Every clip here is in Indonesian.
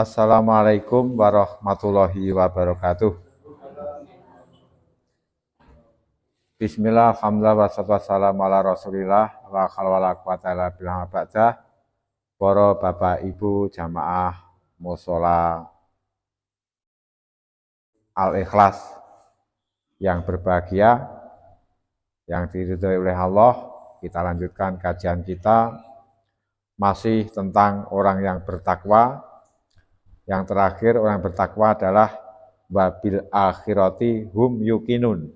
Assalamualaikum warahmatullahi wabarakatuh. Bismillah, alhamdulillah, wassalatu wassalamu ala rasulillah, la haula wala quwata illa billah ba'da. Para bapak ibu jamaah mushola Al-Ikhlas yang berbahagia, yang diridhoi oleh Allah, kita lanjutkan kajian kita masih tentang orang yang bertakwa. Yang terakhir, orang yang bertakwa adalah wabil akhirati hum yukinun.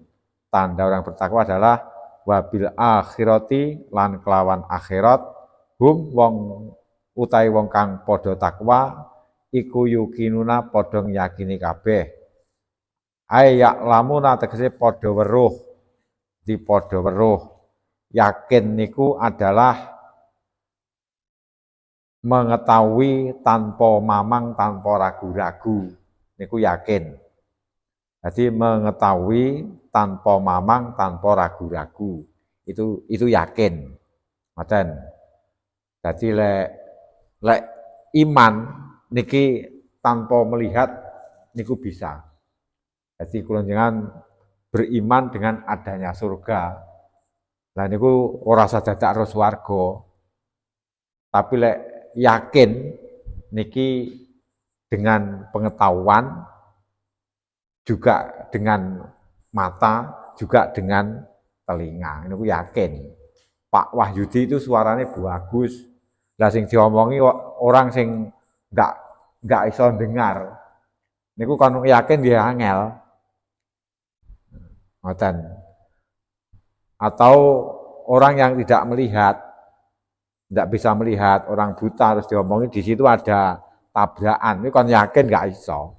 Tanda orang bertakwa adalah wabil akhirati lan kelawan akhirat hum wong utai wong kang podo takwa iku yukinuna podo yakini kabeh. Ayak lamuna tegese podo weruh, di podo weruh. Yakin niku adalah mengetahui tanpa mamang, tanpa ragu-ragu. Niku yakin. Jadi mengetahui tanpa mamang, tanpa ragu-ragu. Itu yakin. Macam. Jadi lek iman niki tanpa melihat niku bisa. Jadi kula jenengan beriman dengan adanya surga. Lah niku ora sadadak ro swarga. Tapi lek yakin niki dengan pengetahuan, juga dengan mata, juga dengan telinga. Niku yakin. Pak Wahyudi itu suaranya bagus. Lah sing diomongi orang sing enggak iso dengar. Niku kan yakin dia angel. Ngoten. Atau orang yang tidak melihat, tidak bisa melihat, orang buta terus diomongin di situ ada tabrakan. Ini kan yakin enggak iso.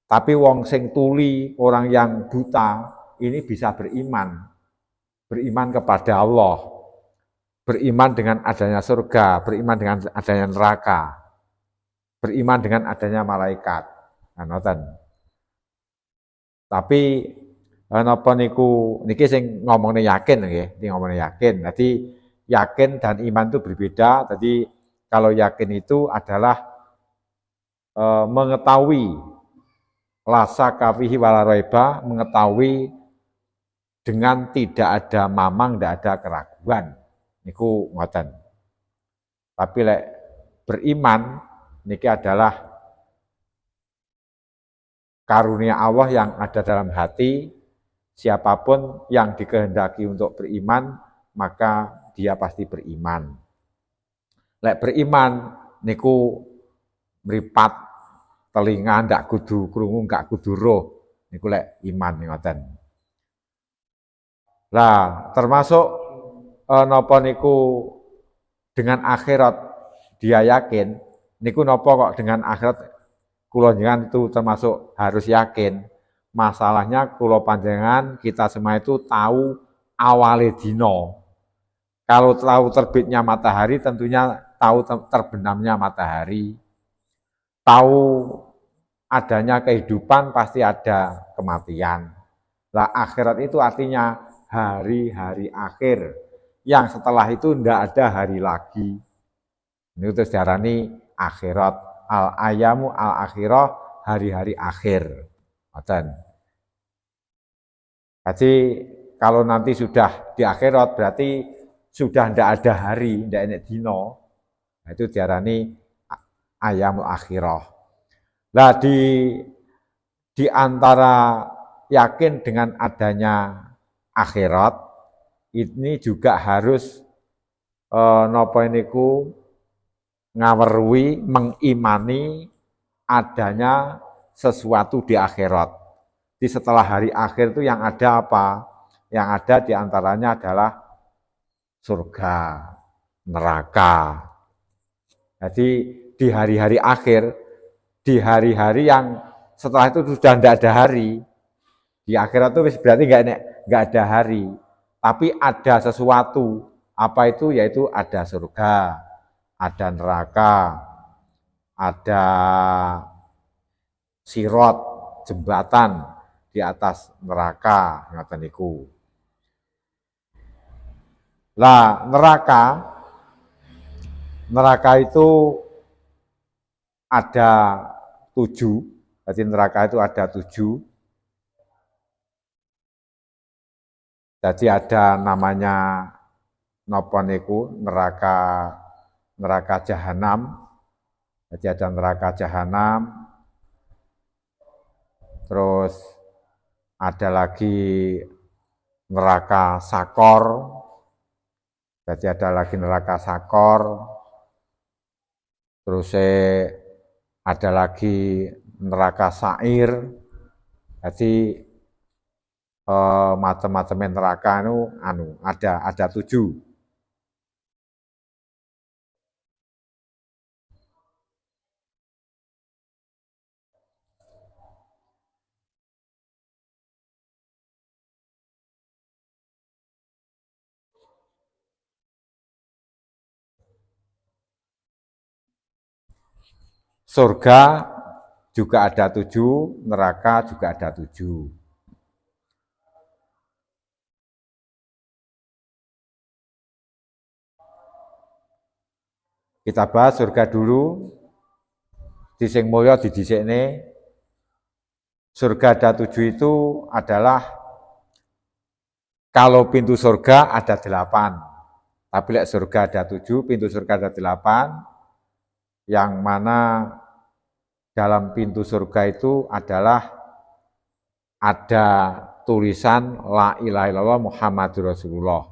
Tapi wong sing tuli, orang yang buta, ini bisa beriman. Beriman kepada Allah. Beriman dengan adanya surga, beriman dengan adanya neraka. Beriman dengan adanya malaikat. Ngoten. Tapi napa niku niki sing ngomongne yakin nggih, ngomongne yakin. Jadi yakin dan iman itu berbeda. Jadi kalau yakin itu adalah mengetahui lasa kafihi wala raiba, mengetahui dengan tidak ada mamang, tidak ada keraguan. Niku ngoten. Tapi lek beriman niki adalah karunia Allah yang ada dalam hati. Siapapun yang dikehendaki untuk beriman, maka dia pasti beriman. Lek beriman niku mripat telinga ndak kudu krungu, ndak kudu roh. Niku lek iman ngoten. Lah, termasuk napa niku dengan akhirat dia yakin, niku napa kok dengan akhirat kula jenengan itu termasuk harus yakin. Masalahnya kula panjenengan kita semua itu tahu awale dina. Kalau tahu terbitnya matahari tentunya tahu terbenamnya matahari. Tahu adanya kehidupan pasti ada kematian. Lah akhirat itu artinya hari-hari akhir. Yang setelah itu ndak ada hari lagi. Ini terus diarani akhirat. Al-ayamu al-akhirah, hari-hari akhir. Jadi kalau nanti sudah di akhirat berarti sudah tidak ada hari, tidak ada dino. Nah, itu diarani ayamul akhirah. Nah di antara yakin dengan adanya akhirat ini juga harus napa niku ngawerui mengimani adanya sesuatu di akhirat. Di setelah hari akhir itu yang ada apa? Yang ada diantaranya adalah surga, neraka. Jadi di hari-hari akhir, di hari-hari yang setelah itu sudah tidak ada hari, di akhirat itu berarti nggak ada hari, tapi ada sesuatu. Apa itu? Yaitu ada surga, ada neraka, ada sirot, jembatan di atas neraka, ngoten niku. Lah neraka itu ada 7, jadi neraka itu ada 7. Jadi ada namanya napa niku neraka jahanam. Jadi ada neraka jahanam. Terus ada lagi neraka sakor. Jadi ada lagi neraka sakor. Terus ada lagi neraka sair. Jadi macam-macam neraka itu ada 7. Surga juga ada 7, neraka juga ada 7. Kita bahas surga dulu. Di sing mulya didhisikne. Surga ada 7 itu adalah kalau pintu surga ada 8. Tapi lek surga ada 7, pintu surga ada 8. Yang mana dalam pintu surga itu adalah ada tulisan La ilaha illallah Muhammadur Rasulullah.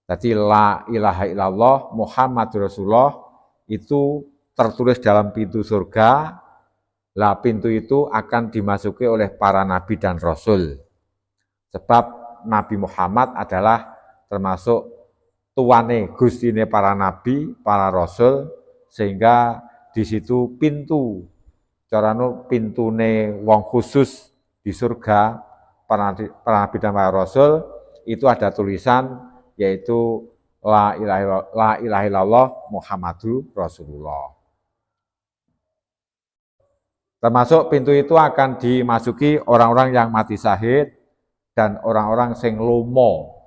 Jadi La ilaha illallah Muhammadur Rasulullah itu tertulis dalam pintu surga. Lah pintu itu akan dimasuki oleh para nabi dan rasul. Sebab Nabi Muhammad adalah termasuk tuane gustine para nabi, para rasul, sehingga di situ pintu pintune wong khusus di surga para nabi dan para rasul itu ada tulisan yaitu La ilaha illallah Muhammadur Rasulullah. Termasuk pintu itu akan dimasuki orang-orang yang mati syahid dan orang-orang sing lomo.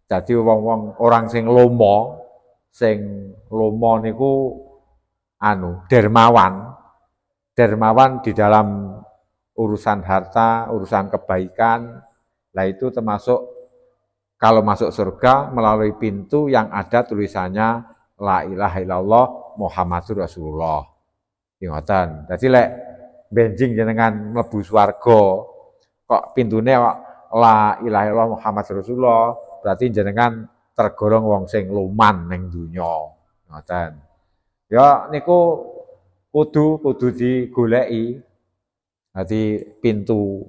Jadi orang sing lomo niku dermawan. Dermawan di dalam urusan harta, urusan kebaikan. Lah itu termasuk kalau masuk surga melalui pintu yang ada tulisannya La ilaha illallah Muhammadur Rasulullah. Ngoten. Dadi lek benjing jenengan mlebu swarga kok pintune La ilaha illallah Muhammadur Rasulullah, berarti jenengan tergolong wong sing luman ning donya. Ngoten. Ya niku kudu digoleki. Dadi pintu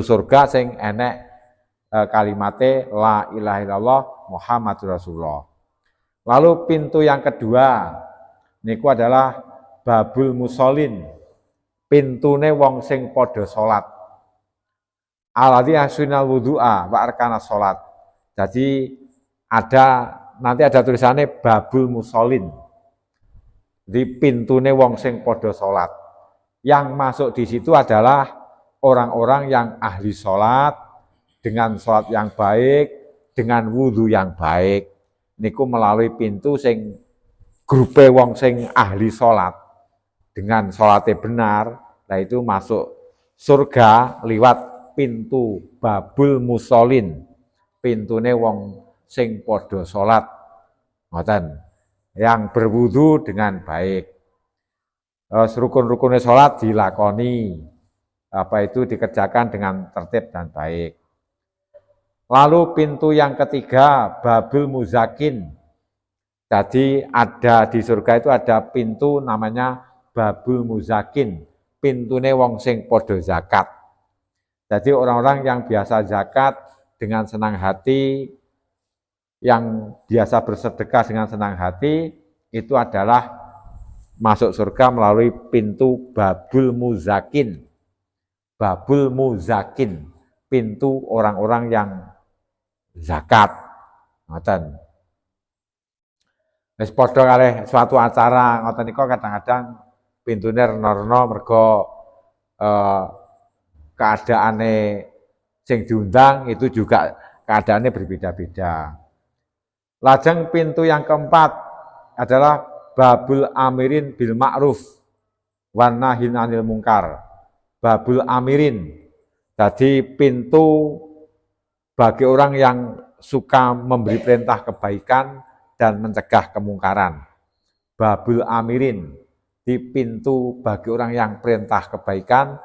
surga sing enek kalimate La ilaha illallah Muhammadur Rasulullah. Lalu pintu yang kedua niku adalah Babul Musholin. Pintune wong sing padha salat. Alladzi ahsunal wudu'a wa arkana salat. Jadi nanti ada tulisannya Babul Musholin. Di pintune wong sing padha salat. Yang masuk di situ adalah orang-orang yang ahli salat dengan salat yang baik, dengan wudu yang baik. Niku melalui pintu sing grupe wong sing ahli salat dengan salatnya benar, nah itu masuk surga liwat pintu Babul Musholin. Pintune wong sing padha salat. Ngoten. Yang berwudu dengan baik. Rukun-rukunnya salat dilakoni. Apa itu dikerjakan dengan tertib dan baik. Lalu pintu yang ketiga Babul Muzakin. Jadi ada di surga itu ada pintu namanya Babul Muzakin, pintune wong sing padha zakat. Jadi orang-orang yang biasa zakat dengan senang hati, yang biasa bersedekah dengan senang hati, itu adalah masuk surga melalui pintu Babul Muzakin. Babul Muzakin, pintu orang-orang yang zakat. Ngoten. Wis padha kalih suatu acara ngoten niku kadang-kadang pintune rena-rena mergo keadaane sing diundang itu juga keadaannya berbeda-beda. Lajeng pintu yang keempat adalah Babul Amirin bil Ma'ruf. wan nahyin 'anil munkar. Babul amirin. Jadi pintu bagi orang yang suka memberi perintah kebaikan dan mencegah kemungkaran. Babul amirin, di pintu bagi orang yang perintah kebaikan,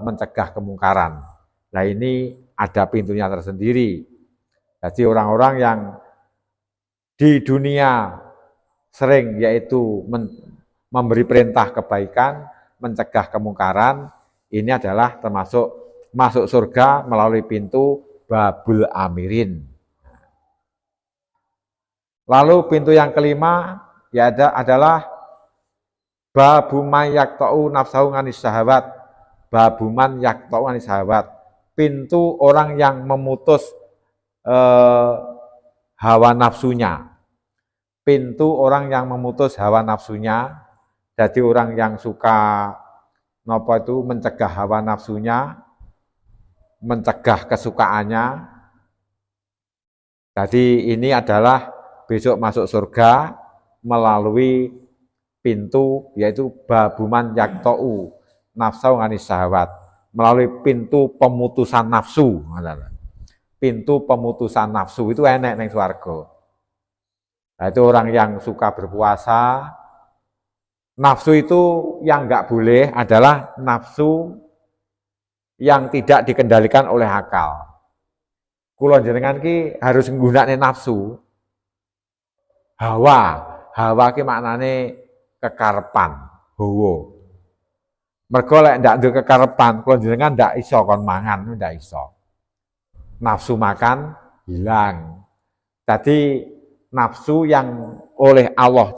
mencegah kemungkaran. Nah ini ada pintunya tersendiri. Jadi orang-orang yang di dunia sering yaitu memberi perintah kebaikan, mencegah kemungkaran, ini adalah termasuk masuk surga melalui pintu babul amirin. Lalu pintu yang kelima ya adalah babu man yaqta'u nafsahu 'anis syahawat. Babu man yaqta'u 'anis syahawat. Pintu orang yang memutus hawa nafsunya. Pintu orang yang memutus hawa nafsunya. Jadi orang yang suka mencegah hawa nafsunya, mencegah kesukaannya. Jadi ini adalah besok masuk surga melalui pintu yaitu babuman yaqta'u nafsahu 'anis syahawat, melalui pintu pemutusan nafsu. Pintu pemutusan nafsu itu enek neng swarga. Nah, itu orang yang suka berpuasa. Nafsu itu yang enggak boleh adalah nafsu yang tidak dikendalikan oleh akal. Kula jenengan ki harus nggunakne nafsu. Hawa ki maknane kekarepan, hawa. Mergo lek ndak duwe kekarepan, kula jenengan ndak iso kon mangan, ndak iso. Nafsu makan hilang. Jadi nafsu yang oleh Allah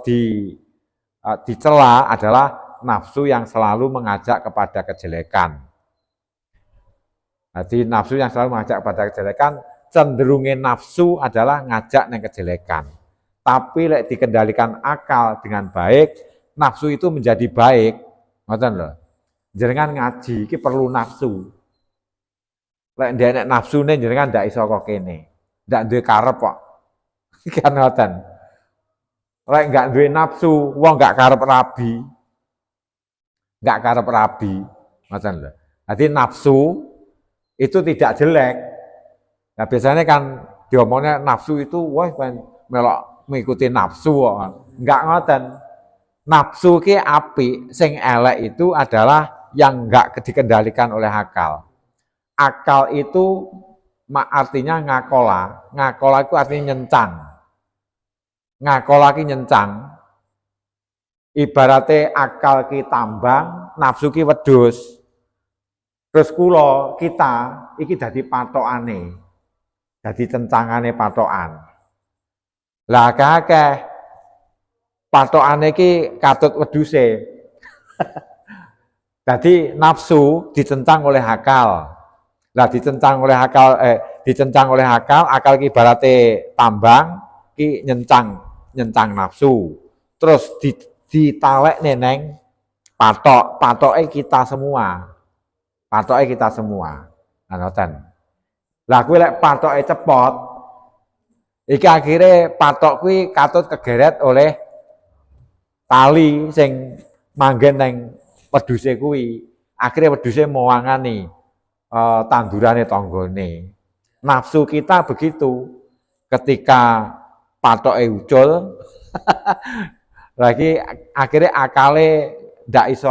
dicela adalah nafsu yang selalu mengajak kepada kejelekan. Jadi nafsu yang selalu mengajak kepada kejelekan, cenderungnya nafsu adalah ngajak nang kejelekan. Tapi lek dikendalikan akal dengan baik, nafsu itu menjadi baik. Ngoten lho. Jenengan ngaji iki perlu nafsu. Lek ndek nafsune jenengan ndak iso kok kene. Ndak duwe karep kok. Kan ngoten. Lek enggak duwe nafsu, wong enggak karep rabi. Enggak karep rabi, ngoten lho. Jadi nafsu itu tidak jelek. Nah, biasanya kan diomongnya nafsu itu wah melok mengikuti nafsu kok. Enggak ngoten. Nafsu ki apik, sing elek itu adalah yang enggak dikendalikan oleh akal. Akal itu artinya ngakola. Ngakola itu artinya nyencang. Ngakola ki nyencang. Ibaratnya akal ki tambang, nafsu ki wedhus. Terus kula kita iki dadi patokane. Dadi cencangane patokan. Lah kakeh patokane ki katut wedhuse. Jadi nafsu dicentang oleh akal. Lah dicentang oleh akal, akal ki ibarate tambang ki nyencang nafsu. Terus ditalek neneng patoke kita semua. Patoke kita semua. Ngoten. Lah kuwi lek patoke cepot, iki akhirnya patok kuwi katut kegeret oleh tali sing manggen neng wedhuse kuwi. Akhirnya wedhuse mowangani tandurane tanggane. Nafsu kita begitu. Ketika patoke ucul, lagi akhirnya akale ndak iso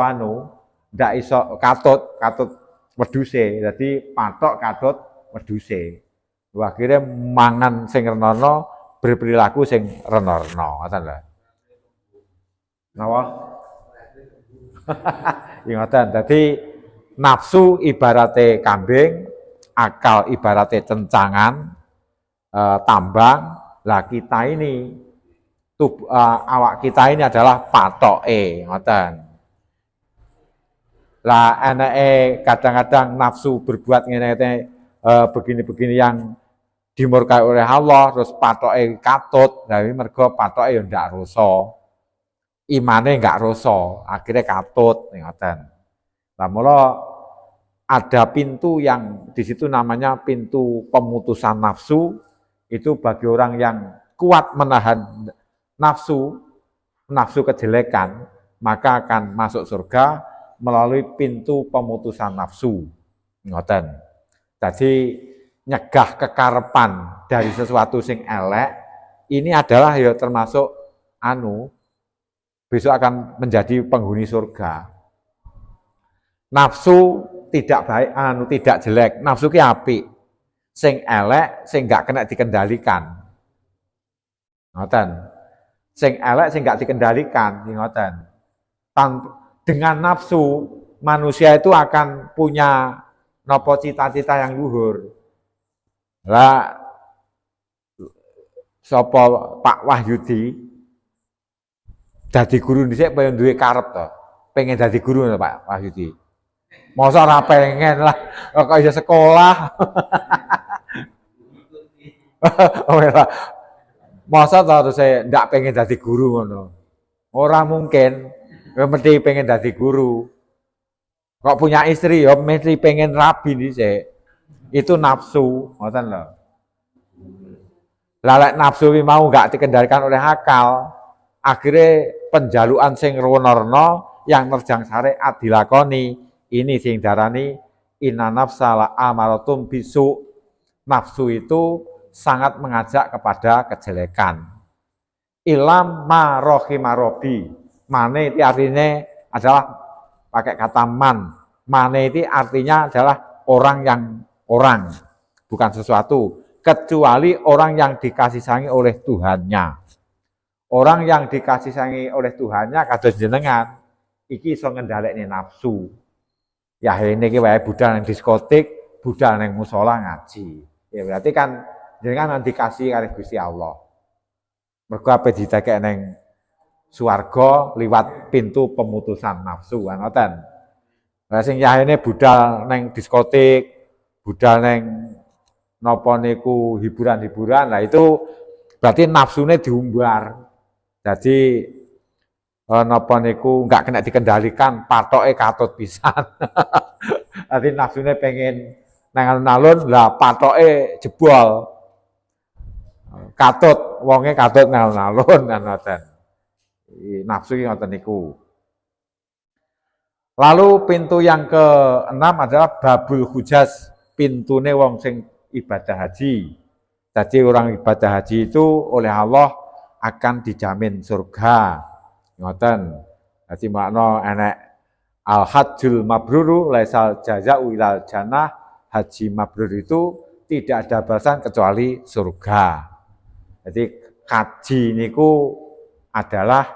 ndak iso katut wedhuse. Jadi patok katut wedhuse. Akhirnya mangan sing renono, berperilaku sing renono, ngoten lho. Napa? Ngoten. Dadi nafsu ibarate kambing, akal ibarate cencangan, tambang. Lah kita ini awak kita ini adalah patoke, ngoten. Lah enake kadang-kadang nafsu berbuat ngene begini-begini yang dimurkai oleh Allah, terus patoke katut. Lah mergo patoke ya ndak rasa. Imane enggak rasa, akhirnya katut ngoten. Lah mula ada pintu yang di situ namanya pintu pemutusan nafsu. Itu bagi orang yang kuat menahan nafsu kejelekan, maka akan masuk surga melalui pintu pemutusan nafsu. Ngoten. Jadi nyegah kekarepan dari sesuatu sing elek ini adalah ya termasuk besok akan menjadi penghuni surga. Nafsu tidak baik, tidak jelek. Nafsu ki apik. Sing elek, sing gak kena dikendalikan. Ngoten. Sing elek, sing gak dikendalikan, ngoten. Dengan nafsu, manusia itu akan punya nopo cita-cita yang luhur. Lah, sapa Pak Wahyudi dadi guru dhisik pengen duwe karep to. Pengen dadi guru to Pak Wahyudi. Masa ora pengen lah kok iso sekolah. Oh ya. Masa to terus saya ndak pengen dadi guru ngono. Ora mungkin. Mesti pengen dadi guru. Kok punya istri ya mesti pengen rabi dhisik. Itu nafsu, ngoten lho. Lah lek nafsu iki mau gak dikendalikan oleh akal, akhirnya penjaluan sing rono-rono yang nerjang syariat dilakoni. Ini sing darani inna nafsa la amaratum bisu. Nafsu itu sangat mengajak kepada kejelekan. Ilam ma rohima robi. Mane itu artinya adalah pakai kata man. Mane itu artinya adalah orang, bukan sesuatu. Kecuali orang yang dikasih sayangi oleh Tuhannya. Orang yang dikasih sayangi oleh Tuhannya kados jenengan iki iso ngendhalekne nafsu. Ya ini ki wae budal nang diskotik, budal nang musala ngaji. Ya berarti kan jenengan dikasih karo Gusti Allah. Mergo ape ditekek nang swarga liwat pintu pemutusan nafsu ngoten. Lah sing yahene budal nang diskotik, budal nang napa niku hiburan-hiburan, lah itu berarti nafsune diumbar. Jadi napa niku enggak kena dikendalikan, patoke katut pisan. Dadi nafsune pengen nang alun-alun, lah patoke jebol. Katut, wonge katut nang alun-alun kan ngoten. Nafsu iki ngoten niku. Lalu pintu yang ke-6 adalah babul hujaz, pintune wong sing ibadah haji. Jadi orang ibadah haji itu oleh Allah akan dijamin surga. Ngoten. Jadi makna enek al-hajjul mabruru laisal jaza'u ilal jannah. Haji mabrur itu tidak ada balasan kecuali surga. Jadi haji niku adalah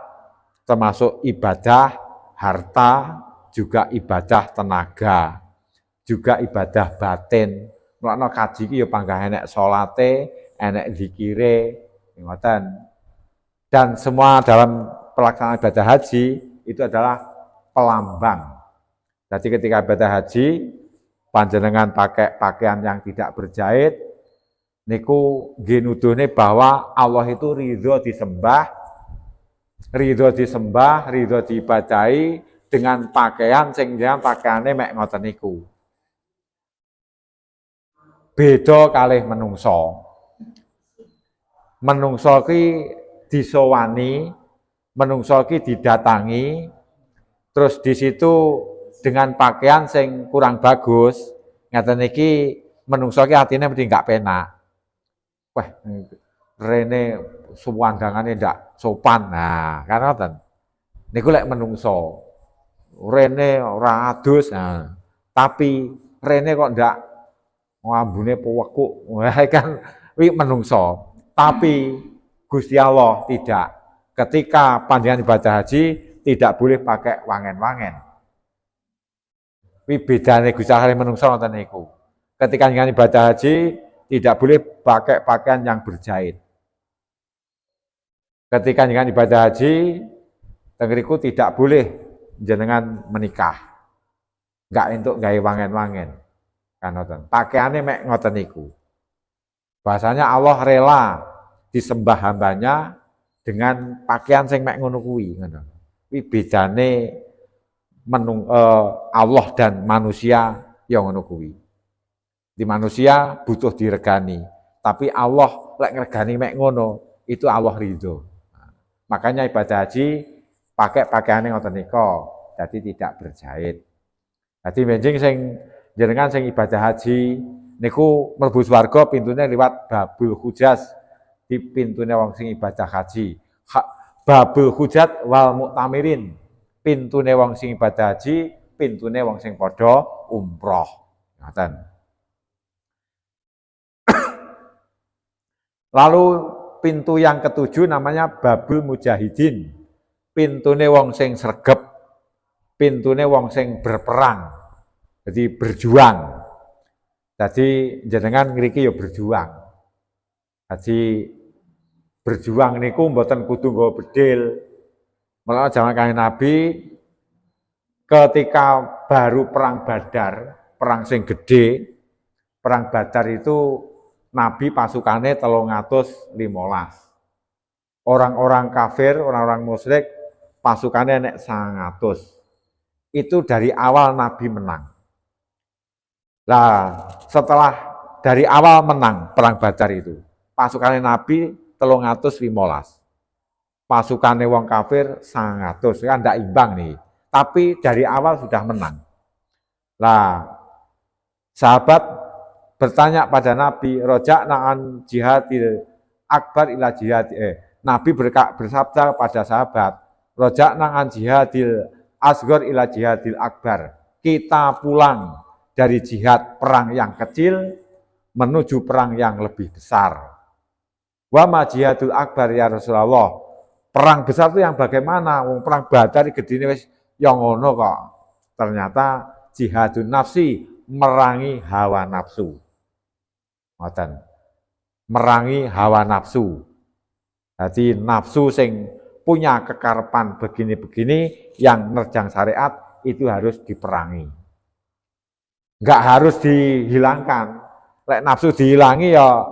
termasuk ibadah harta, juga ibadah tenaga, juga ibadah batin. Makna kaji iki ya panggah enek salate, enek zikire, ngoten. Dan semua dalam pelaksanaan ibadah haji itu adalah pelambang. Jadi ketika ibadah haji panjenengan pakai pakaian yang tidak berjahit, niku nggih nuduhne bahwa Allah itu ridho disembah, ridho diibadahi dengan pakaian sing jenengan pakaiane mek ngoten niku. Beda kalih menungso. Menungso ki disowani, menungso ki didatangi, terus di situ dengan pakaian sing kurang bagus, ngeten iki menungso ki atine mesti enggak penak. Wah, rene suwandangane ndak sopan. Nah, kan ngoten. Niku lek menungso. Rene ora adus, nah, tapi rene kok ndak ambune pewekuk. Wah, kan wi menungso. Tapi Gusti Allah tidak. Ketika panjenengan ibadah haji tidak boleh pakai wangen-wangen. Wi bedane Gusti Allah menungso ngoten niku. Ketika panjenengan ibadah haji tidak boleh pakai pakaian yang berjahit. Ketika panjenengan ibadah haji tengriku tidak boleh jenengan menikah. Enggak entuk gawe wangen-wangen. Kan ngoten. Pakaiane mek ngoten niku. Bahasanya Allah rela disembah hambanya dengan pakaian sing mek ngono kuwi ngono. Kuwi bedane Allah dan manusia ya ngono kuwi. Di manusia butuh diregani, tapi Allah lek ngregani mek ngono, itu Allah ridho. Makanya ibadah haji pakai pakaiane ngoten nika, dadi tidak berjahit. Dadi benjing sing jenengan sing ibadah haji niku mlebu swarga pintune liwat babul hujaz, di pintune wong sing ibadah haji. Babul hujat wal muktamirin, pintune wong sing ibadah haji, pintune wong sing padha umroh. Ngoten. Lalu pintu yang ketujuh namanya babul mujahidin, pintune wong sing sregep, pintune wong sing berperang, jadi berjuang. Jadi jenengan ngriki ya berjuang. Jadi berjuang niku mboten kudu nggawa bedil. Mulane zaman Kanjeng Nabi ketika baru perang Badar, perang sing gede, perang Badar itu Nabi pasukannya 315. Orang-orang kafir, orang-orang musyrik pasukannya nek 100. Itu dari awal Nabi menang. Nah, setelah dari awal menang perang Badar itu, pasukannya Nabi 315. Pasukannya wong kafir 100, kan tidak imbang nih. Tapi dari awal sudah menang. Nah, sahabat bertanya pada Nabi, roja'na an jihadil akbar ila jihad. Nabi bersabda pada sahabat, roja'na an jihadil asghar ila jihadil akbar. Kita pulang dari jihad perang yang kecil menuju perang yang lebih besar. Wa ma jihadul akbar ya Rasulullah. Perang besar itu yang bagaimana? Perang Badar gedine wis yang ngono kok. Ternyata jihadun nafsi, merangi hawa nafsu. Ngoten. Merangi hawa nafsu. Jadi nafsu sing punya kekarepan begini-begini yang nerjang syariat itu harus diperangi. Enggak harus dihilangkan. Lek nafsu dihilangi ya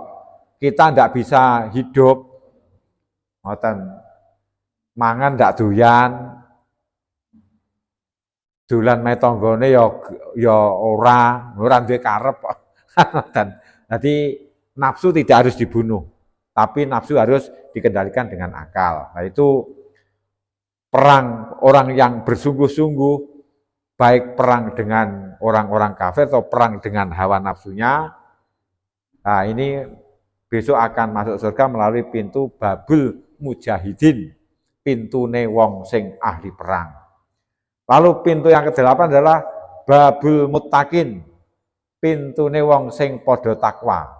kita ndak bisa hidup. Ngoten. Mangan ndak doyan. Dolan me tanggane ya ora duwe karep. Dan jadi nafsu tidak harus dibunuh, tapi nafsu harus dikendalikan dengan akal. Nah itu perang orang yang bersungguh-sungguh, baik perang dengan orang-orang kafir atau perang dengan hawa nafsunya. Nah ini besok akan masuk surga melalui pintu babul mujahidin, pintune wong sing ahli perang. Lalu pintu yang ke-8 adalah babul muttaqin, pintune wong sing padha takwa.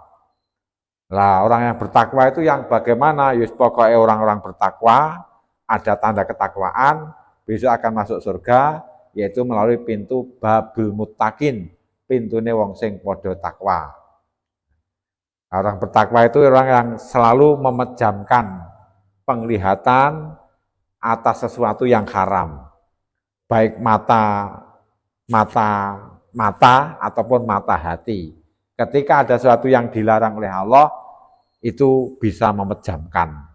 Lah orang yang bertakwa itu yang bagaimana? Yus pokoknya orang-orang bertakwa, ada tanda ketakwaan, besok akan masuk surga, yaitu melalui pintu babul muttaqin, pintune wong sing padha takwa. Orang bertakwa itu orang yang selalu memejamkan penglihatan atas sesuatu yang haram, baik mata ataupun mata hati. Ketika ada sesuatu yang dilarang oleh Allah, itu bisa memejamkan,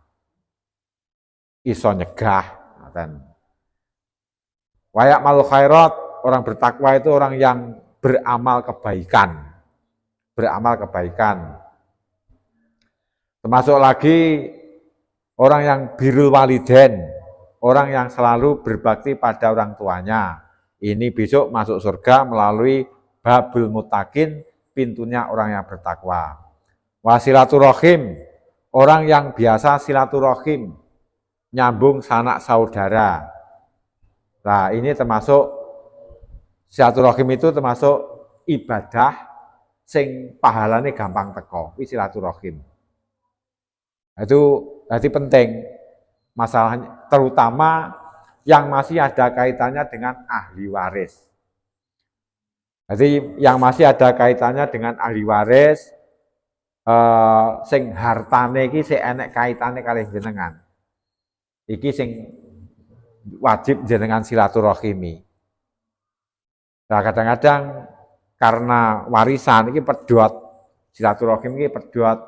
iso nyegah. Wayak mal khairat, orang bertakwa itu orang yang beramal kebaikan, termasuk lagi orang yang birrul waliden, orang yang selalu berbakti pada orang tuanya. Ini besok masuk surga melalui babul muttaqin, pintunya orang yang bertakwa. Wasilaturahim, orang yang biasa silaturahim, nyambung sanak saudara. Nah ini termasuk, silaturahim itu termasuk ibadah sing pahalane gampang teko, silaturahim. Itu jadi penting masalahnya, terutama yang masih ada kaitannya dengan ahli waris. Jadi yang masih ada kaitannya dengan ahli waris, sing hartane iki sing enek kaitane kalih jenengan. Iki sing wajib jenengan silaturahimi. Nah kadang-kadang karena warisan iki pedhot, silaturahim iki pedhot,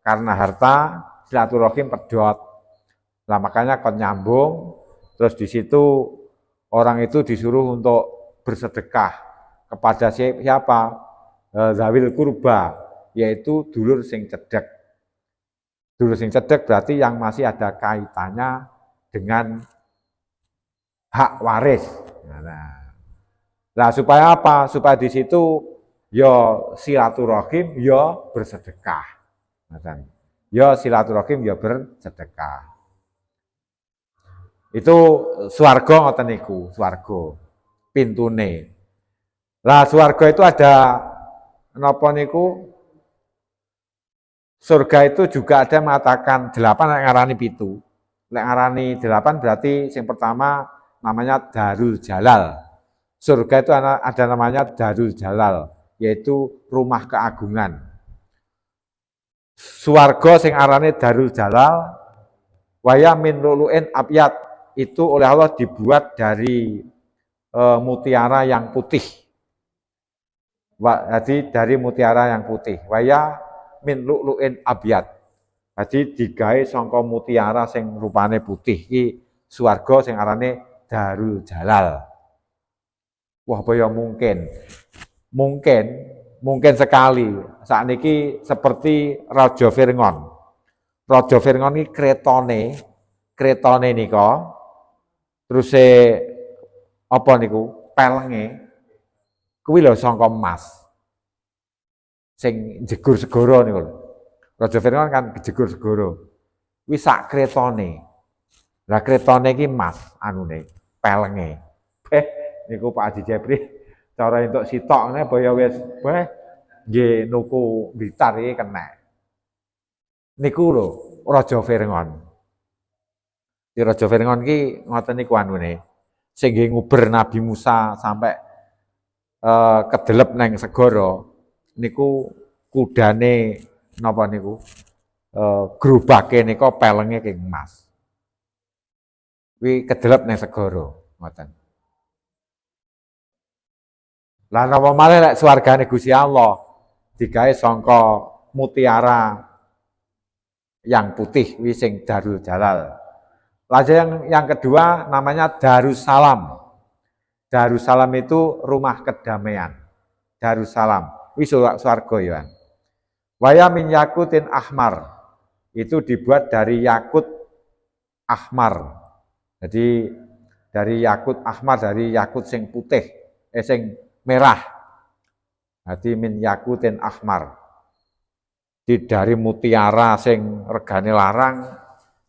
karena harta silaturahim pedhot. Nah makanya kon nyambung, terus di situ orang itu disuruh untuk bersedekah kepada siapa? Zawil kurba, yaitu dulur sing cedek. Dulur sing cedek berarti yang masih ada kaitannya dengan hak waris. Nah, supaya apa? Supaya di situ ya silaturahim, ya bersedekah. Ya silaturahim, ya bersedekah. Itu swarga ngoten niku, swarga. Pintune. Lah swarga itu ada napa niku? Surga itu juga ada mengatakan 8 yang ngarani 7. Lek ngarani 8 berarti yang pertama namanya Darul Jalal. Surga itu ada namanya Darul Jalal, yaitu rumah keagungan. Swarga sing arane Darul Jalal, waya min lulu'in abyad, itu oleh Allah dibuat dari mutiara yang putih. Jadi dari mutiara yang putih. Waya min lu'lu'in abyad. Jadi digawe sangka mutiara sing rupane putih. Iki swarga sing arane Darul Jalal. Wah, apa ya mungkin? Mungkin sekali. Sakniki seperti Raja Firngon. Raja Firngon iki kretone nika terus apa niku? Pelenge kuwi lho sangka emas. Sing jegur segara niku lho. Raja Firngon kan jegur segara. Kuwi sak kretone. Lah kretone iki emas anune, pelenge. Niku Pak Haji Jepri cara entuk sitokne baya wis nggih nuku Blitar iki kena. Niku lho Raja Firngon. Di Raja Firngon iki ngoten niku anune. Sing nggih nguber Nabi Musa sampai kedelep neng segara niku kudane napa niku gerobake nika pelenge king emas. Kuwi kedelep neng segara ngoten. Lah napa malih lek swargane Gusti Allah digawe sangka mutiara yang putih kuwi sing Darul Jalal. Lajeng yang kedua namanya Darussalam. Darussalam itu rumah kedamaian. Darussalam. Wis swarga ya. Waya min yakutin ahmar. Itu dibuat dari yakut ahmar. Jadi dari yakut ahmar, dari yakut sing putih, sing merah. Jadi min yakutin ahmar. Dari mutiara sing regane larang,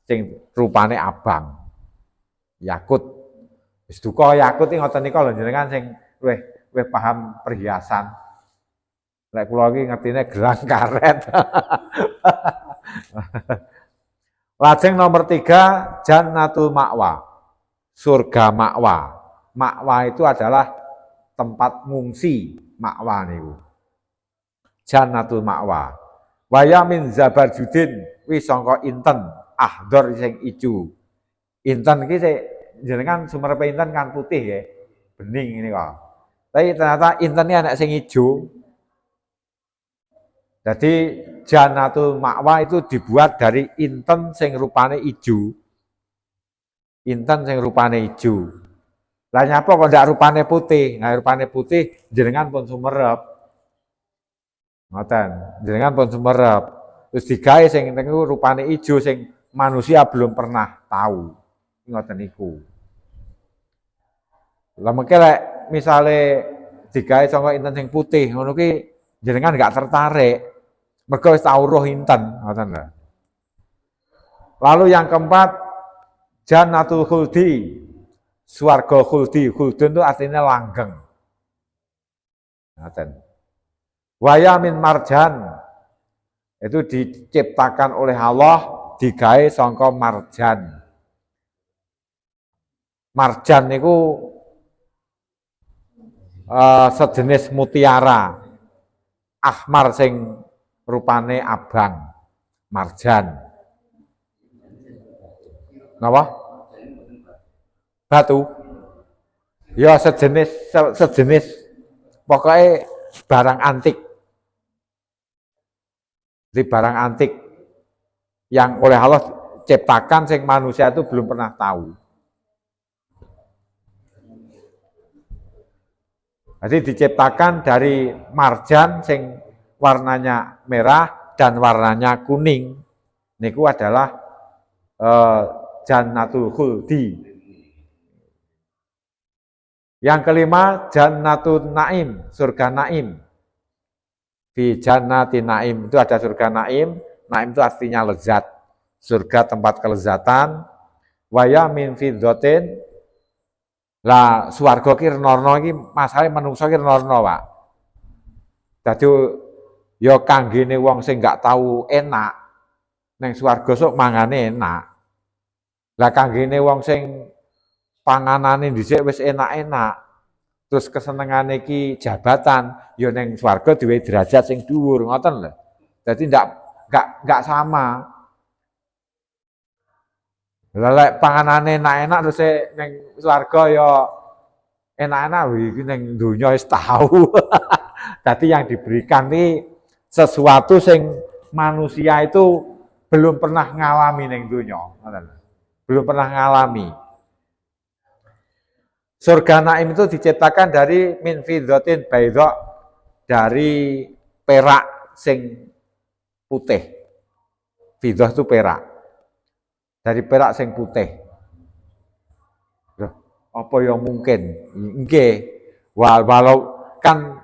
sing rupane abang. Yakut. Wis duka yakut iki ngoten nika lho jenengan sing luwih paham perhiasan. Lek kula iki ngertine gelang karet. Lajeng nomor 3 Jannatul Ma'wa. Surga Ma'wa. Ma'wa itu adalah tempat ngungsi, Ma'wa niku. Jannatul Ma'wa. Waya min Zabarjudin wis sangka inten, ahdor sing ijo. Inten iki jenengan sumerepe inten kan putih ya, bening ini kok. Tapi ternyata inten ini anak sing ijo. Jadi Jannatul Ma'wa itu dibuat dari inten sing rupane ijo. Inten sing rupane ijo. Lah nyapa kok ndak rupane putih? Nah rupane putih jenengan pun sumerep. Ngoten, jenengan pun sumerep. Terus digawe sing niku rupane ijo sing manusia belum pernah tahu. Ngoten niku. Lah mengke lek misale digawe saka inten sing putih ngono ki jenengan enggak tertarik. Mergo wis tau roh inten, ngoten lho. Lalu yang keempat Jannatul Khuldi. Swarga khuldi. Khuldun itu artinya langgeng. Ngoten. Waya min marjan. Itu diciptakan oleh Allah digawe saka marjan. Marjan niku sejenis mutiara ahmar sing rupane abang, marjan. Napa? Batu. Ya sejenis pokoknya barang antik. Di barang antik yang oleh Allah ciptakan sing manusia itu belum pernah tahu. Jadi diciptakan dari marjan sing warnanya merah dan warnanya kuning. Niku adalah Jannatul Khuldi. Yang kelima, Jannatun Naim, surga Naim. Di Jannati Naim itu ada surga Naim. Naim itu artinya lezat. Surga tempat kelezatan. Waya min fiddatin. Lah swarga ki renorno iki masalahe manungsa ki renorno, Pak. Dadi ya kanggene wong sing gak tahu enak ning swarga sok mangane enak. Lah kanggene wong sing panganane dhisik wis enak-enak. Terus kesenengane iki jabatan, ya ning swarga duwe derajat sing dhuwur, ngoten lho. Dadi ndak sama. Lah lek panganane enak-enak terus ning swarga ya enak-enak iki ning donya wis tahu. Dadi yang diberikan iki sesuatu sing manusia itu belum pernah ngalami ning donya, ngoten. Belum pernah ngalami. Surga Naim itu diciptakan dari min fiddatin baydha, dari perak sing putih. Fiddah itu perak. Dari perak sing putih. Loh, apa yang mungkin? Nggih. Walau kan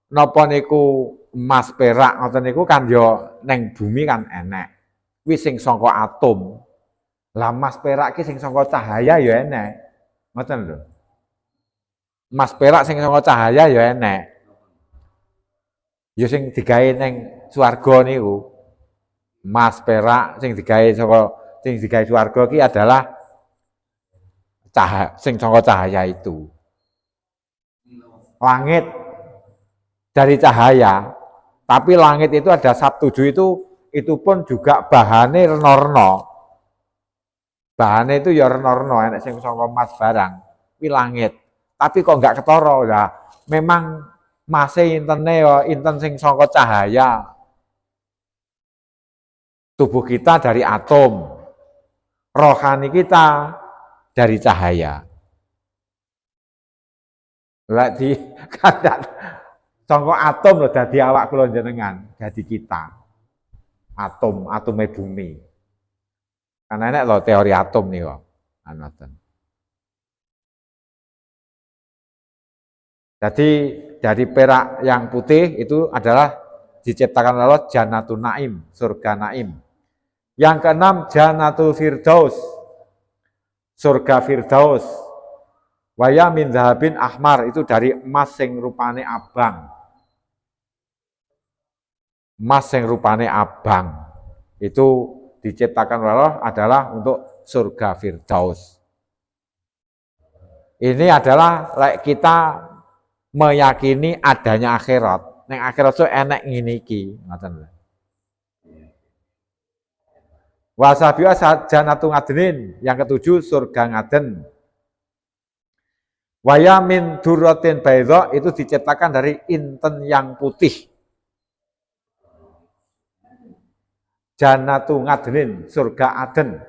napa niku emas perak ngoten niku kan ya ning bumi kan enek. Kuwi sing saka atom. Lah emas perak ki sing saka cahaya ya enek. Ngoten lho. Emas perak sing saka cahaya ya enek. Ya sing digawe ning swarga niku. Emas perak sing digawe swarga ki adalah cahaya sing saka cahaya itu. Langit dari cahaya, tapi langit itu ada Sabtuju itu pun juga bahannya reno-reno. Bahannya itu ya reno-reno, enak sing saka emas barang, kuwi langit. Tapi kok enggak ketara lah. Memang masih intene ya inten sing saka cahaya. Tubuh kita dari atom. Rohani kita dari cahaya. Lah di kadang saka atom lho dadi awak kula jenengan, dadi kita. Atome bumi. Karena enek lho teori atom nih kok. Anoten. Jadi dari perak yang putih itu adalah diciptakan Allah Jannatun Naim, surga Naim. Yang keenam Jannatul Firdaus, surga Firdaus. Waya min zahabin ahmar, itu dari emas sing rupane abang. Emas sing rupane abang. Itu diciptakan Allah adalah untuk surga Firdaus. Ini adalah kita meyakini adanya akhirat. Ning akhirat itu enek ngene iki, ngoten lho. Wa sabiya jannatu ngadnin, yang ketujuh surga ngaden. Waya min durratin baydha, itu diciptakan dari inten yang putih. Jannatu ngadnin, surga Aden.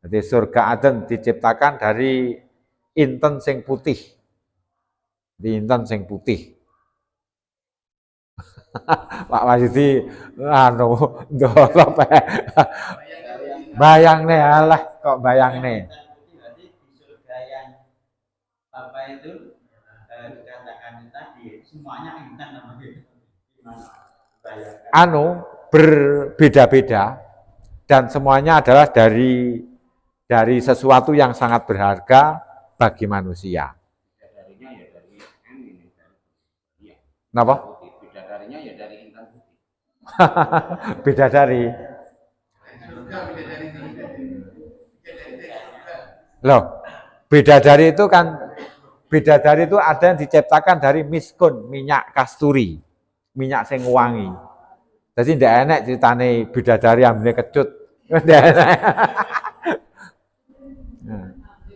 Jadi surga Aden diciptakan dari inten sing putih. Di inten sing putih. Pak Wahyudi anu ndoro bayangne alah kok bayangne. Apa itu dikatakan tadi semuanya intan namanya. Anu berbeda-beda dan semuanya adalah dari sesuatu yang sangat berharga bagi manusia. Kenapa? Bidadarinya ya dari intan putih. Bidadari. Loh, bidadari itu ada yang diciptakan dari miskun, minyak kasturi, minyak sing wangi. Jadi ndak enak ceritane bidadari ambune kecut. Ndak enak.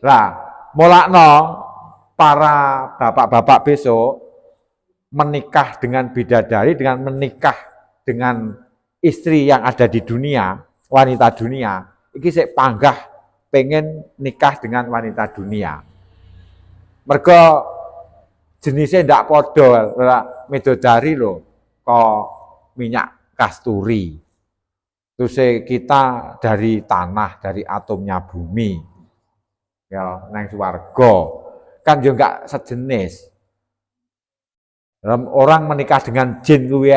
Lah, mulakno para bapak-bapak besok menikah dengan bidadari, dengan menikah dengan istri yang ada di dunia, wanita dunia, iki sik panggah pengen nikah dengan wanita dunia. Mergo jenisnya ndak padha, midodari lho, kok minyak kasturi. Terus kita dari tanah, dari atomnya bumi. Ya, nang swarga. kan juga enggak sejenis. Orang menikah dengan jin kuwi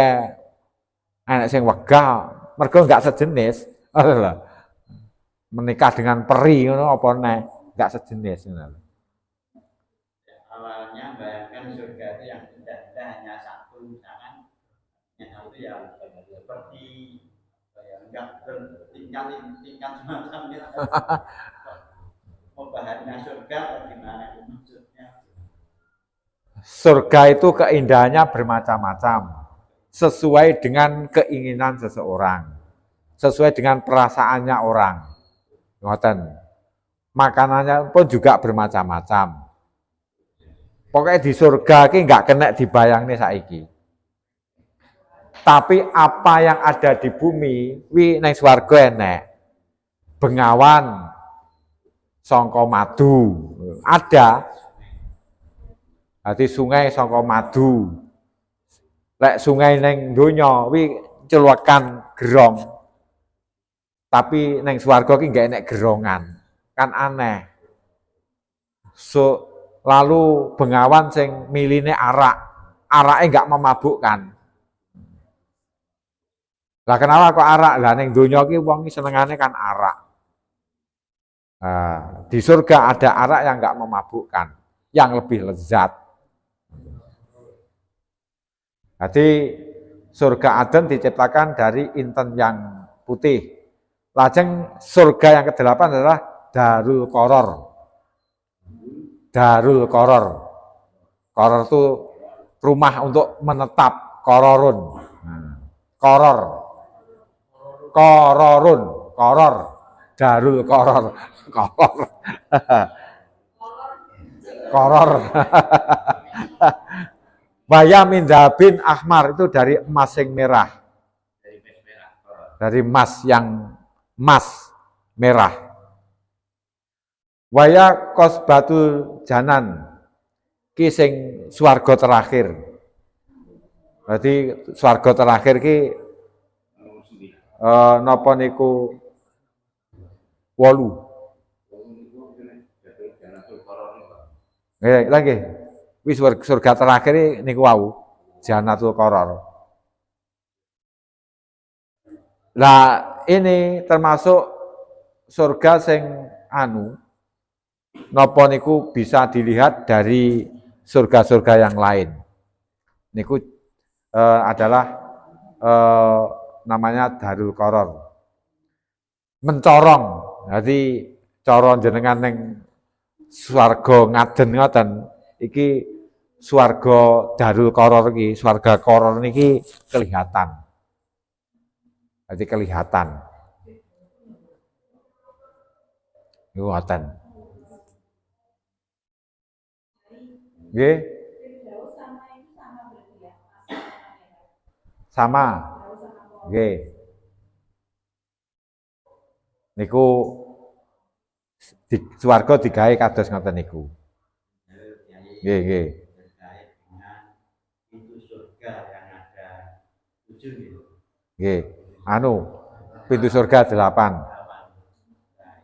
enek sing wegah, mergo enggak sejenis. Menikah dengan peri ngono apa neh, enggak sejenis ngono. Awalnya bayangkan surga itu yang indah hanya satu, misalkan yang satu ya seperti enggak bertingkat semacamnya. Membahasnya surga bagaimana maksudnya? Surga itu keindahannya bermacam-macam, sesuai dengan keinginan seseorang, sesuai dengan perasaannya orang. Ngoten. Makanannya pun juga bermacam-macam. Pokoknya di surga ki nggak kena dibayangne saiki. Tapi apa yang ada di bumi, wi neng swarga enek. Bengawan, sangka madu, ada. Dadi sungai sangka madu. Lek sungai neng donya wi celuakan gerong. Tapi neng swarga ki nggak enek gerongan. Kan aneh. Lalu bengawan sing miline arak. Arake nggak memabukkan. Lah kenapa kok arak? Lah ning donya ki wong senengane kan arak. Nah, di surga ada arak yang nggak memabukkan, yang lebih lezat. Jadi surga Aden diciptakan dari inten yang putih. Lajeng surga yang ke-8 adalah Darul Qoror. Darul Qoror. Qoror itu rumah untuk menetap, qororun. Qoror. Qororun, qoror. Darul Qoror. Qoror. Qoror. Waya min dzhabin ahmar itu dari emas yang merah. Dari emas yang merah. Waya kosbatul janan ki sing swarga terakhir. Berarti swarga terakhir ki napa niku 8. Lagi. Wis surga terakhir niku wau Jannatul Qoror. Lah ini termasuk surga sing napa niku bisa dilihat dari surga-surga yang lain. Niku adalah namanya Darul Qoror. Mencorong. Jadi cara jenengan ning swarga ngaden ngoten iki swarga Darul Qoror iki, swarga Qoror niki kelihatan. Jadi kelihatan. Niku ngoten. Nggih. Sama. Nggih. Niku di swarga digawe kados ngoten niku. Nggih, nggih. Terkait dengan pintu surga yang ada 7 gitu. Nggih. Pintu surga 8. Nah,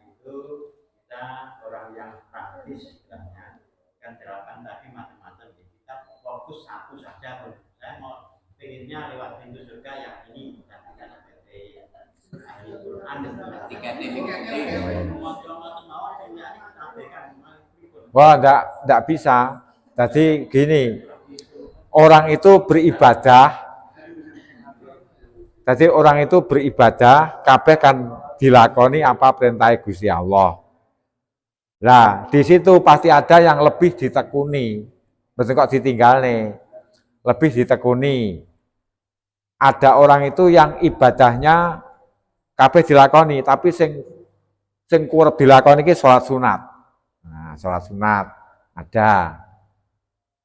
itu kita orang yang praktis istilahnya kan 8 tapi macam-macam. Kita fokus satu saja. Saya mau pengennya lewat pintu surga yang ini bukan seperti ahli Quran Wah, enggak bisa. Jadi gini, orang itu beribadah. Jadi orang itu beribadah, kabeh kan dilakoni apa perintah Gusti Allah. Nah, di situ pasti ada yang lebih ditekuni. Betul kok ditinggal nih. Lebih ditekuni. Ada orang itu yang ibadahnya kabeh dilakoni, tapi sing kurep dilakoni iki salat sunat. Nah, salat sunat ada.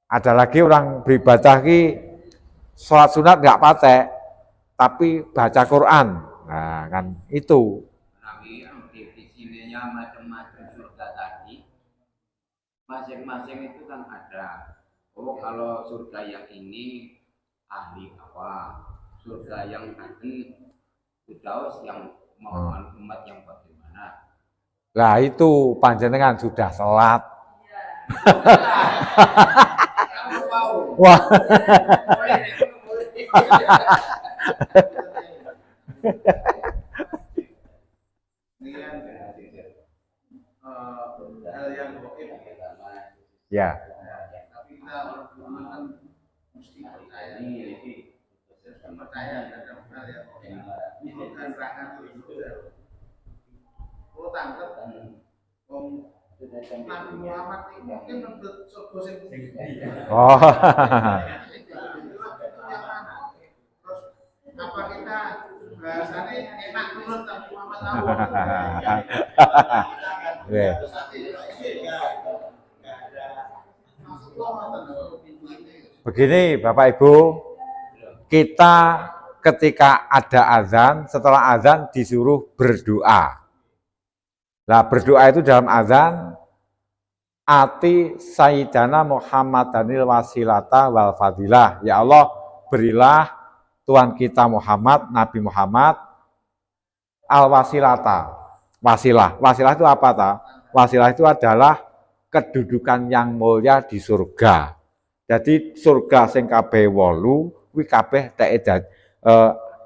Ada lagi orang beribadah ki salat sunat enggak patek, tapi baca Quran. Nah, kan itu. Tapi yang definisinya macam-macam surga tadi, masing-masing itu kan ada. Oh, kalau surga yang ini ahli apa? Surga yang Aden Firdaus yang umat yang bagaimana? Lah itu panjenengan sudah sholat, Kamu mau? Wah, Boleh, boleh. Ini kan hal yang goib, ya. tapi kita orang beriman kan mesti percaya. Mesti percaya terhadap hal yang goib. Bukan rangka itu. Kalau tangkap, Nabi Muhammad ini mungkin menurut surga yang tinggi. Oh. Itu yang mana? Terus apa kita bahasanya enak menurut Nabi Muhammad awal? Oke. Begini Bapak Ibu, kita ketika ada azan, setelah azan disuruh berdoa. Nah berdoa itu dalam azan, ati Sayyidana Muhammadanil wasilata wal fadilah. Ya Allah, berilah Tuhan kita Muhammad, Nabi Muhammad, al wasilata. Wasilah. Wasilah itu apa ta? Wasilah itu adalah kedudukan yang mulia di surga. Jadi surga sing kabeh 8 kuwi kabeh teke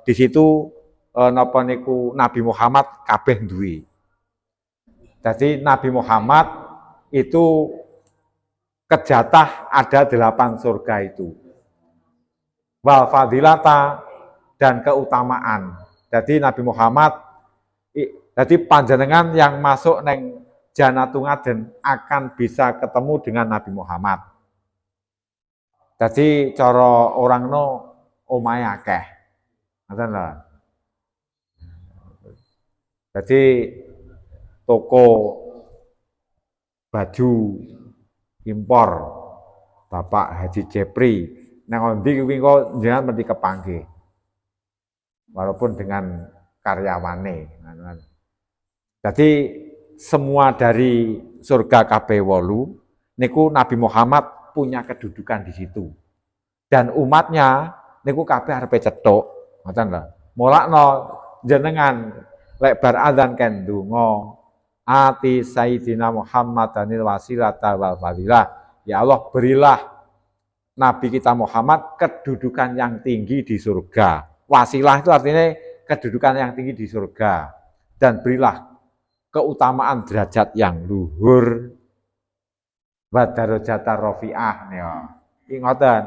di situ napa niku Nabi Muhammad kabeh duwe. Jadi Nabi Muhammad itu kejatah ada 8 surga itu. Wal fadilata dan keutamaan. Jadi Nabi Muhammad, jadi panjenengan yang masuk neng Jannatul Aden akan bisa ketemu dengan Nabi Muhammad. Jadi cara orang no omahe akeh. Ngoten lho. Jadi toko baju impor Bapak Haji Jepri nang endi kuwi kok jenengan mesti kepanggih. Walaupun dengan karyawane. Jadi semua dari surga kabeh 8 niku Nabi Muhammad punya kedudukan di situ. Dan umatnya niku kabeh arepe cethuk, ngoten lho. Mulakno jenengan lek bar adzan ken donga ati Sayyidina Muhammadanil wasilata wal fadilah. Ya Allah, berilah Nabi kita Muhammad kedudukan yang tinggi di surga. Wasilah itu artinya kedudukan yang tinggi di surga. Dan berilah keutamaan derajat yang luhur. Wa darajatan rafi'ah ya. Iki ngoten.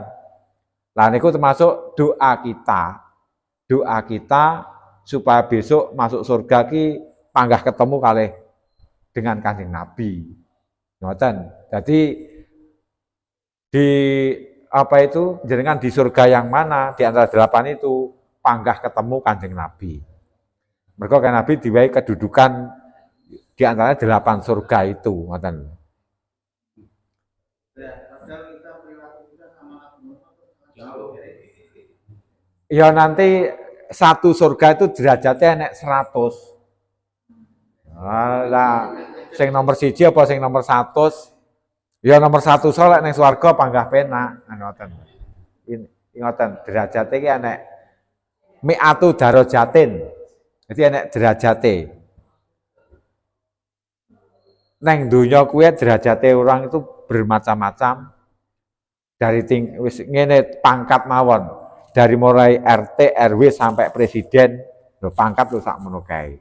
Lah niku termasuk doa kita. Doa kita supaya besok masuk surga ki panggah ketemu kalih dengan Kanjeng Nabi. Ngoten. Jadi di apa itu jenengan di surga yang mana di antara 8 itu panggah ketemu Kanjeng Nabi. Mergo kan Nabi diwai kedudukan di antara 8 surga itu, ngoten. Ya nanti satu surga itu derajatnya enek 100. Lah sing nomor 1 apa sing nomor 100? Ya nomor 1 solek ning swarga panggah penak, ngoten. Ngoten derajate iki enek mi'atu darajatin. Jadi enek derajate. Neng donya kuwi derajate orang itu bermacam-macam. Dari wis ngene pangkat mawon. Dari mulai RT, RW sampai presiden, lho pangkat lho sak mono kae.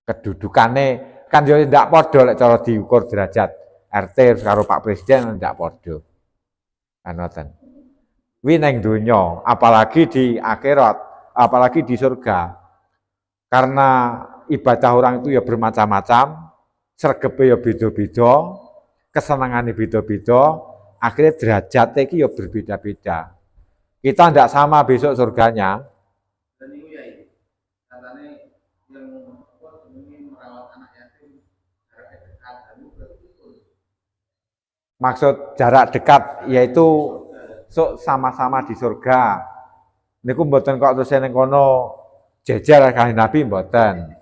Kedudukane kan yo ndak padha lek cara diukur derajat RT karo Pak Presiden ndak padha. Kan ngoten. Kuwi neng donya, apalagi di akhirat, apalagi di surga. Karena ibadah orang itu ya bermacam-macam, sregepe ya beda-beda, kesenangane beda-beda, akhirnya derajatnya iki ya berbeda-beda. Kita tidak sama besok surganya. Dan itu ya, katanya yang merawat anak yatim jarak dekat itu. Maksud jarak dekat yaitu sama-sama di surga. Niku mboten kok terus ning kono jejer kali Nabi mboten.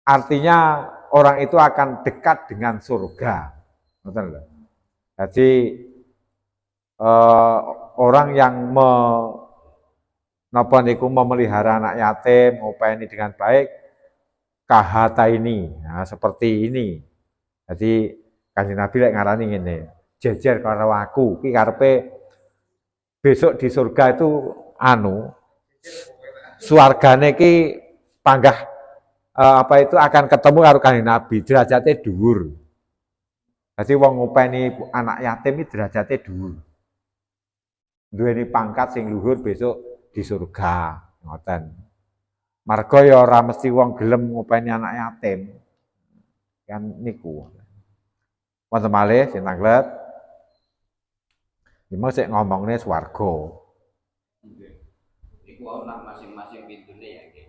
Artinya orang itu akan dekat dengan surga. Ngoten lho. Jadi orang yang memelihara anak yatim, ngopeni dengan baik, kahata ini, nah, seperti ini. Jadi Kanjeng Nabi lek ngarani ngene, jejer karo aku, iki karepe besok di surga itu swargane iki panggah apa itu akan ketemu karo Kanjeng Nabi, derajate dhuwur. Jadi wong ngopeni anak yatim iki derajate dhuwur. Duweni pangkat sing luhur besok di surga, ngoten. Marga ya ora mesti wong gelem ngopeni anak yatim. Kan niku. Wonten malih sing tanglet. Memang sik ngomongne swarga. Iku ana masing-masing pintune ya nggih.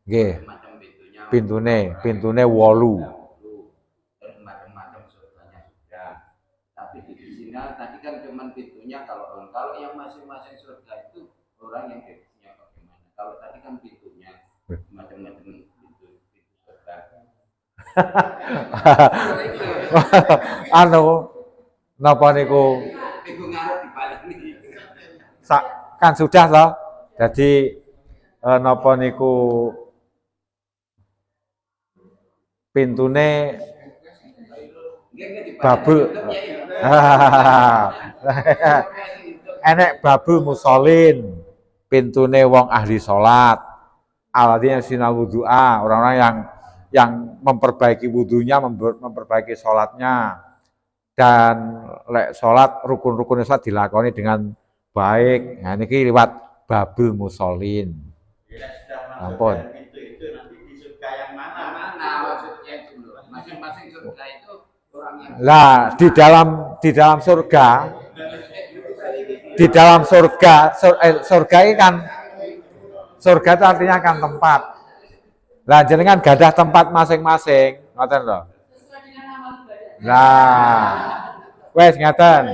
Nggih. Macam pintunya. Pintune 8. Terus macam-macam surganya sudah. Tapi di sini tadi kan cuma pintunya kalau yang masing-masing surga itu orang yang definisinya bagaimana. Kalau tadi kan pintunya macam-macam pintu surga. Napa niku? Iku ngarep dibaleni. Kan sudah toh. Jadi napa niku pintune babul. Enek babul musolin, pintune wong ahli salat. Alladzina sinal wudu'a, orang-orang yang memperbaiki wudunya, memperbaiki salatnya. Dan lek salat rukun-rukun salat dilakoni dengan baik. Nah niki liwat babul musolin. Ampun. Itu nanti di surga yang mana? Mana maksudnya itu? Masing-masing surga itu orang yang Lah di dalam surga surga ini kan surga itu artinya kan tempat. Lah jenengan gadah tempat masing-masing, ngoten lho. Lah wes ngaten.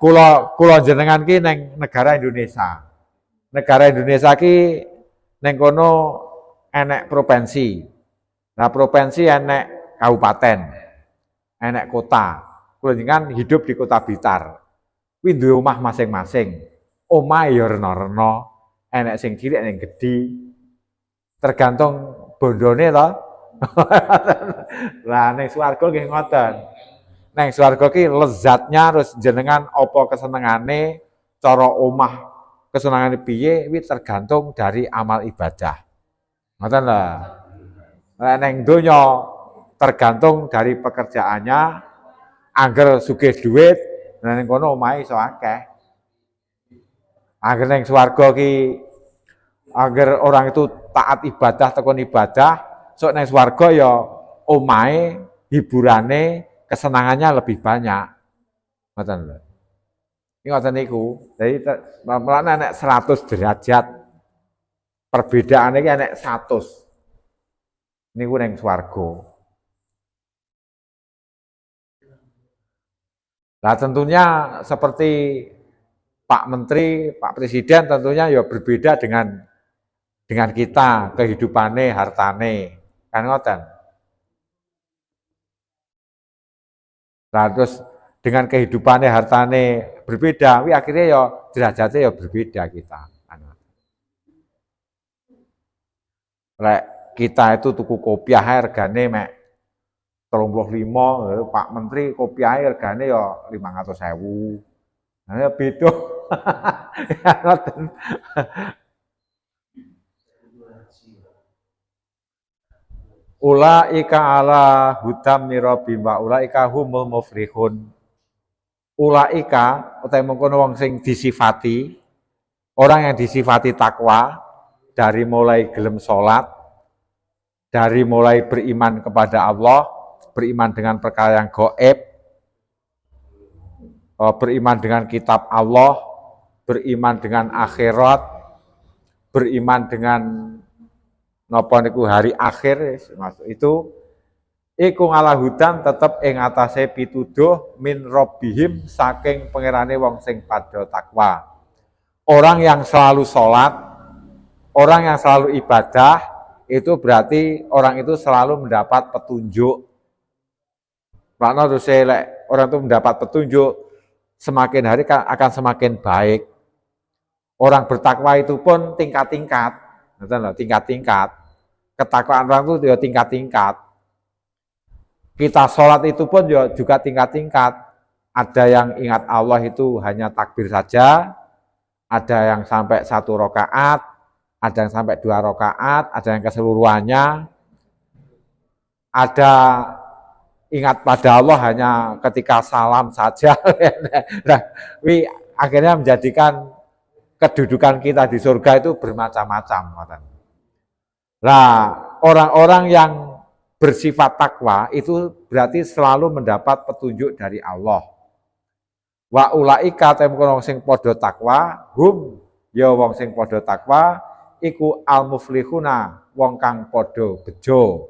Kula jenengan ki ning negara Indonesia. Negara Indonesia ki ning kono enek provinsi. Nah provinsi enek kabupaten, enek kota. Kula jenengan hidup di Kota Blitar. Kuwi duwe omah masing-masing. Omah ya rena-rena, enek sing cilik, enek gedhi. Tergantung bondone to. Lah ning swarga nggih ngoten. Ning swarga ki lezatnya terus jenengan apa kesenengane, cara omah kesenengane piye kuwi tergantung dari amal ibadah. Ngoten lho. Ning donya tergantung dari pekerjaannya. Angger sugih dhuwit, ning kono omahe iso akeh. Angger ning swarga ki angger orang itu taat ibadah tekun ibadah, sok ning swarga ya omahe hiburane, kesenangannya lebih banyak. Ngoten lho. Iki ngoten niku. Dadi mulane nek 100 derajat. Perbedaane iki nek 100. Niku ning swarga. Nah tentunya seperti Pak Menteri, Pak Presiden tentunya ya berbeda dengan kita, kehidupannya, hartane. Kan ngoten. Nah terus dengan kehidupannya, hartane berbeda, akhirnya ya derajatnya ya berbeda kita. Lek kita itu tuku kopiah regane mek 35, Pak Menteri kopiah regane ya 500.000. Nah ya beda. Ya ngoten. Ulaika ala hudam mirabim wa ulaika humul muflihun. Ulaika utawa mengkono wong sing disifati, orang yang disifati takwa dari mulai gelem salat, dari mulai beriman kepada Allah, beriman dengan perkara yang gaib, beriman dengan kitab Allah, beriman dengan akhirat, beriman dengan napa niku hari akhir, itu iku ala hudan tetep ing atase pituduh min rabbihim saking pangerane wong sing padha takwa. Orang yang selalu sholat, orang yang selalu ibadah, itu berarti orang itu selalu mendapat petunjuk. Makna terus orang itu mendapat petunjuk, semakin hari akan semakin baik. Orang bertakwa itu pun tingkat-tingkat. Tingkat-tingkat. Ketakwaan orang itu ya tingkat-tingkat. Kita sholat itu pun juga tingkat-tingkat. Ada yang ingat Allah itu hanya takbir saja, ada yang sampai 1 rakaat, ada yang sampai 2 rakaat, ada yang keseluruhannya, ada ingat pada Allah hanya ketika salam saja. Nah, akhirnya menjadikan kedudukan kita di surga itu bermacam-macam. Nah, orang-orang yang bersifat takwa itu berarti selalu mendapat petunjuk dari Allah. Wa ulaika temkono sing padha takwa, hum ya wong sing padha takwa iku al-muflihuna wong kang padha bejo.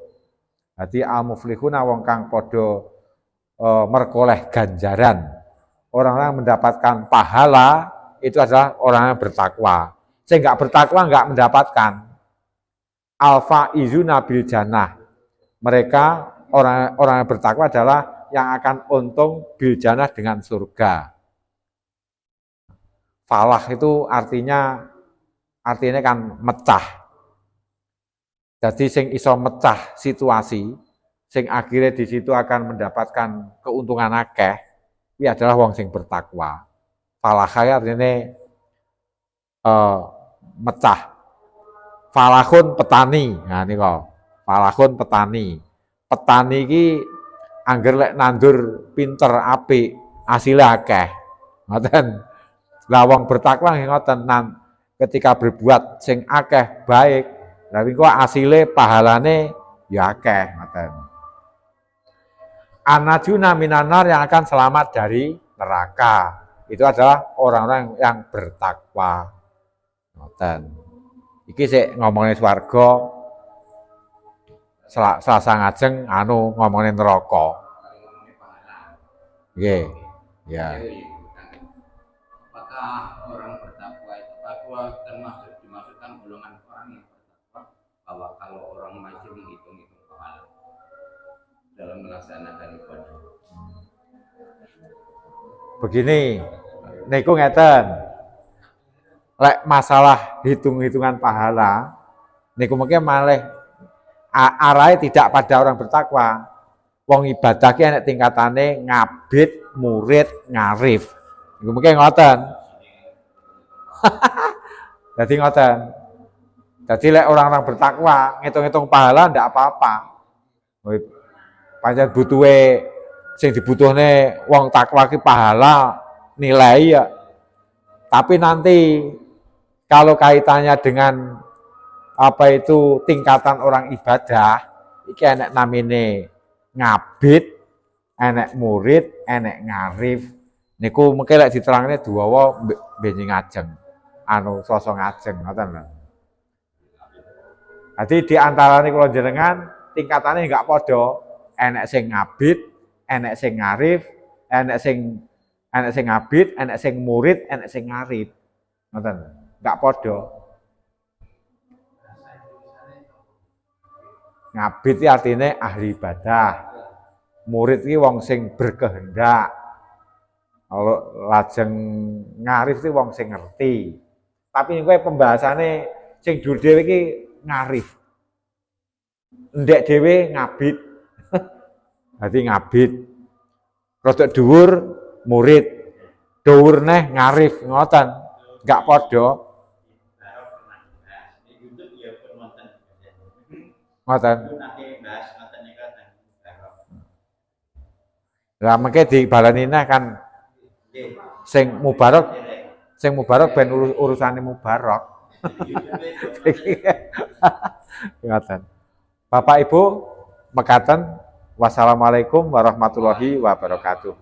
Dadi al-muflihuna wong kang padha merkoleh ganjaran. Orang-orang mendapatkan pahala itu adalah orang yang bertakwa. Sing enggak bertakwa enggak mendapatkan. Alfa izuna bil jannah. Mereka orang yang bertakwa adalah yang akan untung bil jannah dengan surga. Falah itu artinya kan mecah. Jadi sing iso mecah situasi, sing akhirnya di situ akan mendapatkan keuntungan akeh, ini adalah wong sing bertakwa. Falah artinya mecah. Falahun petani. Nah ini kok. Falahun petani. Petani iki angger lek nandur pinter apik, hasilnya akeh. Ngoten. Lah wong bertakwa ngoten ketika berbuat sing akeh baik, lha iku asile pahalane ya akeh ngoten. Anajuna minanar yang akan selamat dari neraka. Itu adalah orang-orang yang bertakwa. Ngoten. Iki sik ngomongin swarga. Selasa ngajeng ngomongin neraka. Nggih. Ya. Apakah orang bertakwa itu takwa termasuk dimasukkan golongan orang yang bertakwa bahwa kalau orang masih menghitung-hitung pahala dalam melaksanakan ibadah? Begini, niku ngeten. Lek masalah hitung-hitungan pahala, niku mungkin malah arahnya tidak pada orang bertakwa. Wong ibadah ki enek tingkatane ngabid, murid, ngarif. Niku mungkin ngoten. Jadi ngoten. Jadi lek orang-orang bertakwa ngitung-ngitung pahala ndak apa-apa. Pancen butuhe sing dibutuhne wong takwa ki pahala nilai ya. Tapi nanti kalau kaitannya dengan apa itu tingkatan orang ibadah, iki enek namine ngabid, enek murid, enek ngarif. Niku mungkin lek diterangne duwawa benjing ngajeng. Sosok ngajeng ngoten lho. Jadi di antarane kula jenengan tingkatane enggak padha. Enek sing ngabid, enek sing ngarif, enek sing ngabid, enek sing murid, enek sing ngarif. Ngoten. Enggak padha. Ngabid iki artine ahli ibadah. Murid iki wong sing berkehendak. Lajeng ngarif iki wong sing ngerti. Tapi kowe pembahasane sing dhuwur dhewe iki ngarif. Ndek dhewe ngabid. Dadi ngabid. Rodok dhuwur murid. Dhuwur neh ngarif ngoten. Enggak padha. Ngoten. Lah mengke dibalani neh kan sing mubarak ben urusane mubarak. Ngoten. Bapak Ibu mekaten, wassalamualaikum warahmatullahi wabarakatuh.